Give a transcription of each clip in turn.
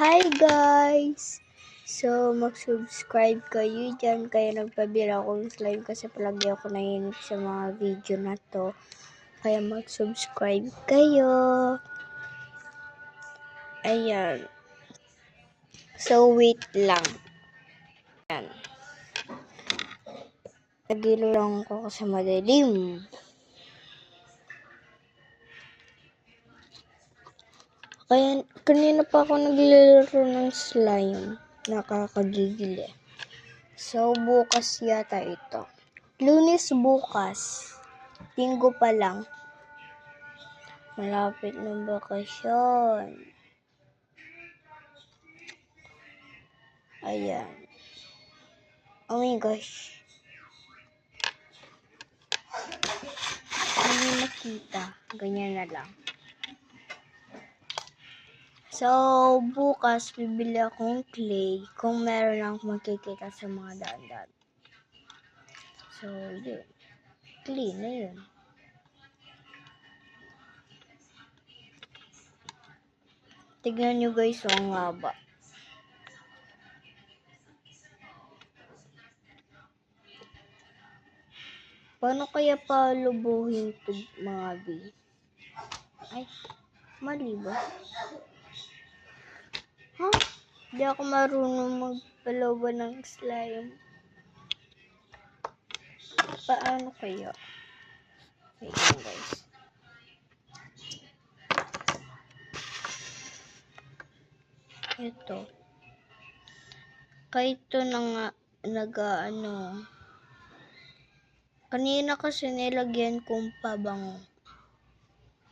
Hi guys! So, mag-subscribe kayo dyan. Kaya nagpabira akong slime kasi palagi ako nahinig sa mga video na to. Kaya mag-subscribe kayo. Ayan. So, wait lang. Ayan. Nagilo lang ko kasi madilim. Kaya, kanina pa ako naglalaro ng slime. Nakakagigil eh. So, bukas yata ito. Lunes bukas. Linggo pa lang. Malapit ng bakasyon. Ayan. Oh my gosh. Hindi nakita. Ganyan na lang. So, bukas bibili akong clay kung meron akong makikita sa mga daan-daan. So, yun. Clay na yun. Tignan nyo guys, ang haba. Paano kaya palubuhin ito mga B? Ay, mali ba? Huh? Hindi ako marunong magpalaban ng slime. Paano kaya? Wait lang guys. Ito. Kaya ito na nga, kanina kasi nilagyan kong pabango.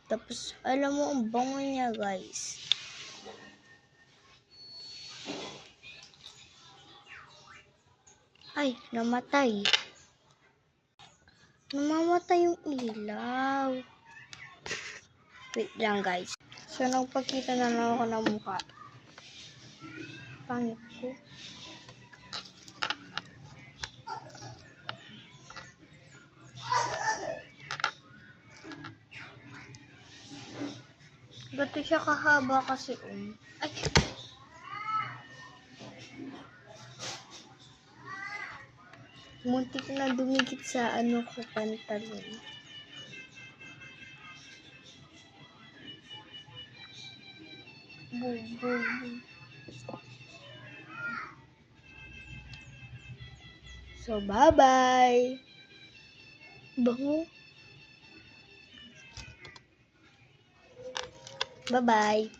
Tapos, alam mo, ang bango niya guys. Ay, namatay. Namamatay yung ilaw. Wait lang guys. So, nagpakita na lang ako ng mukha. Pangit ko. Ba't siya kahaba kasi Ay! Muntik na dumikit sa ko pantalon. So, bye-bye! Bango. Bye-bye!